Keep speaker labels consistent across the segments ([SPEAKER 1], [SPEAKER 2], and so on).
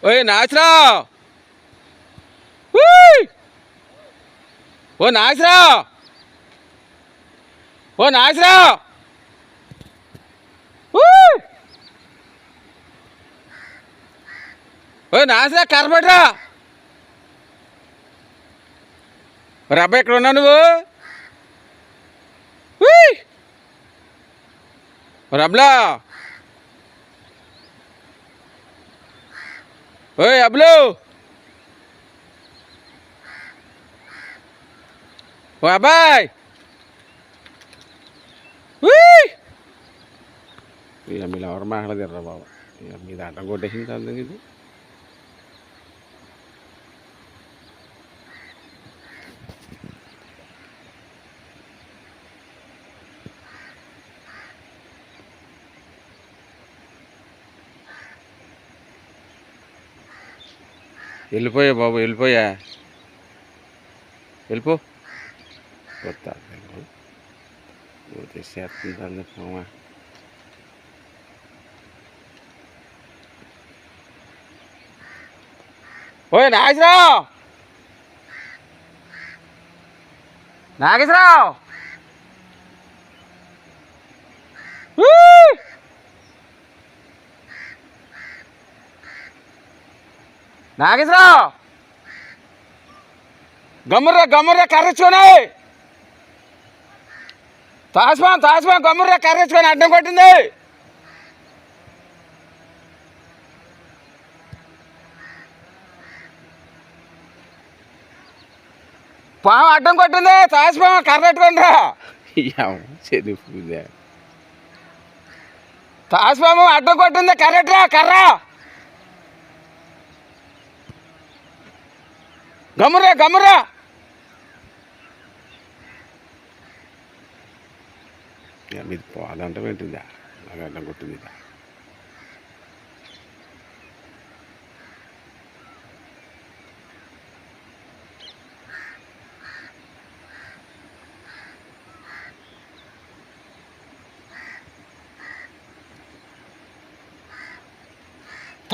[SPEAKER 1] ఓయ్ నాగేశ్వరరావు, ఊయ్! ఓ నాగేశ్వరరావు, ఓ నాగేశ్వరరావు, ఊయ్! ఓ నాగేశ్వరరావు కనబడరా. మరి అబ్బాయి ఎక్కడ ఉన్నావు నువ్వు? ఊయ్! మరి అబ్లా, ఓయ్ అబ్లు, ఓ అబ్బాయి, ఇక మీరు ఎవరు మాట్లాడతారా బాబు? ఇక మీద అడ్డం కొట్టేసింది అందరికి ఇది. వెళ్ళిపోయా బాబు, వెళ్ళిపోయా, వెళ్ళిపో. కొత్త చేస్తుంది మామ. ఓయ్ నాగేశ్వరరావు, నాగేశ్వరరావు, నాగేశ్వరరావు, గమ్ముర్రా గమ్ముర్రా కర్రెచ్చుకొని, తాసిపా గమ్ముర్రా కర్రెచ్చుకొని అడ్డం కొట్టింది. పాము అడ్డం కొట్టింది, తాసిపాము కర్రెట్టుకొని రా. తాసిపాము అడ్డం కొట్టింది, కర్రెట్రా కర్రా. గమ్ముర్రా గమ్ముర్రా. మీది పోవాలంటే పెట్టిందా? నాకు అడ్డం కొట్టింది.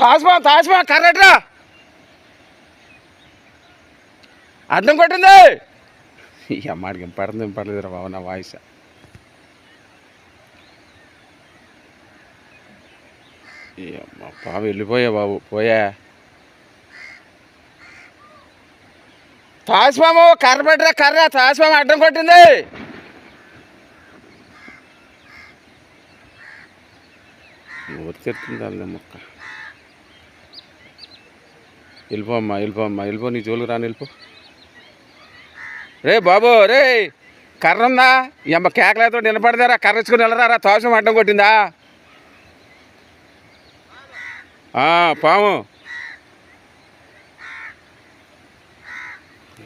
[SPEAKER 1] తాసిపా కర్రెట్రా, అడ్డం కొట్టింది. ఈ అమ్మాడికి ఇంపడుతుంది ఇంపడలేదురా బాబు నా వాయిస్. ఈ అమ్మ పాము వెళ్ళిపోయా బాబు, పోయా. తాసిపాము కర్ర పెట్టరా కర్ర, తాసిపాము అడ్డం కొట్టింది. ఊరికెత్తుంది అల్ల మొక్క. వెళ్ళిపోమ్మా వెళ్ళిపో, నీ జోలికి రాని వెళ్ళిపో. రే బాబు రే, కర్ర ఉందా? ఈ అమ్మ కేకలేతో నిలబడదారా, కర్ర ఇచ్చుకుని వెళ్ళరారా, తాసిపాము అడ్డం కొట్టిందా? పాము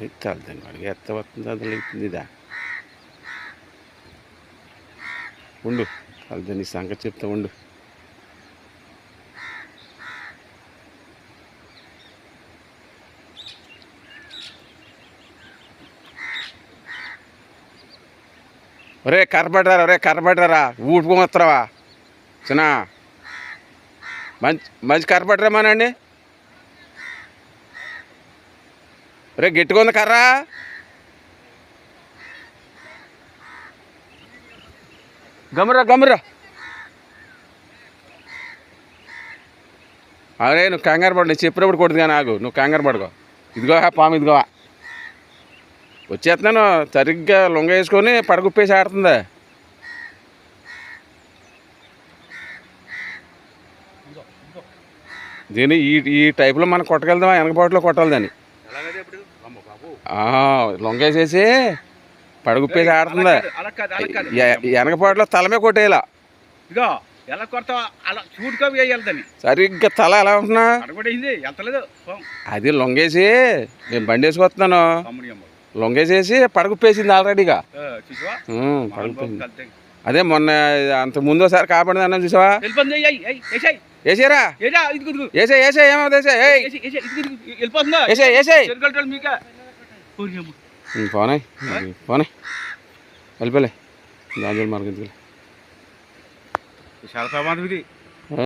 [SPEAKER 1] ఎత్తాలి, వాడికి ఎత్త వస్తుంది, అందులో అవుతుంది. ఇదా ఉండు, అది నీ సంగతి చెప్తా ఉండు. ఒరే కర్రపడ్డారా ఊటుకోమొస్తావా చిన్న? మంచి కర్రపడ్డరామానండి. ఒరే గట్టిగా ఉంది కర్ర. గమ్మురా. అరే నువ్వు కంగారు పడు, నేను చెప్పినప్పుడు కొడుతుగా నాకు, నువ్వు కంగారు పడుకో. ఇదిగో పాము, ఇదిగో వచ్చేస్తున్నాను. సరిగ్గా లొంగ వేసుకొని పడగుప్పేసి ఆడుతుందా. దీన్ని ఈ టైప్లో మనం కొట్టగలుగుతామా? వెనకపాటులో కొట్టాలి దాన్ని. లొంగేసేసి పడగుప్పేసి ఆడుతుందా. వెనకపాటులో తలమే కొట్టేయాల. సరిగ్గా తల ఎలా ఉంటున్నా అది లొంగేసి, నేను బండి వేసుకొస్తున్నాను, లొంగేసేసి పడగుప్పేసింది ఆల్రెడీగా. పడగుప్పేసింది. అదే మొన్న అంత ముందోసారి కాపాడింది అన్నా చూసావా? వేసేరా, వేసే ఏమవుతుంది, పోనీ వెళ్ళిపోలే దాని మార్గం చాలా ప్రమాదం ఇది.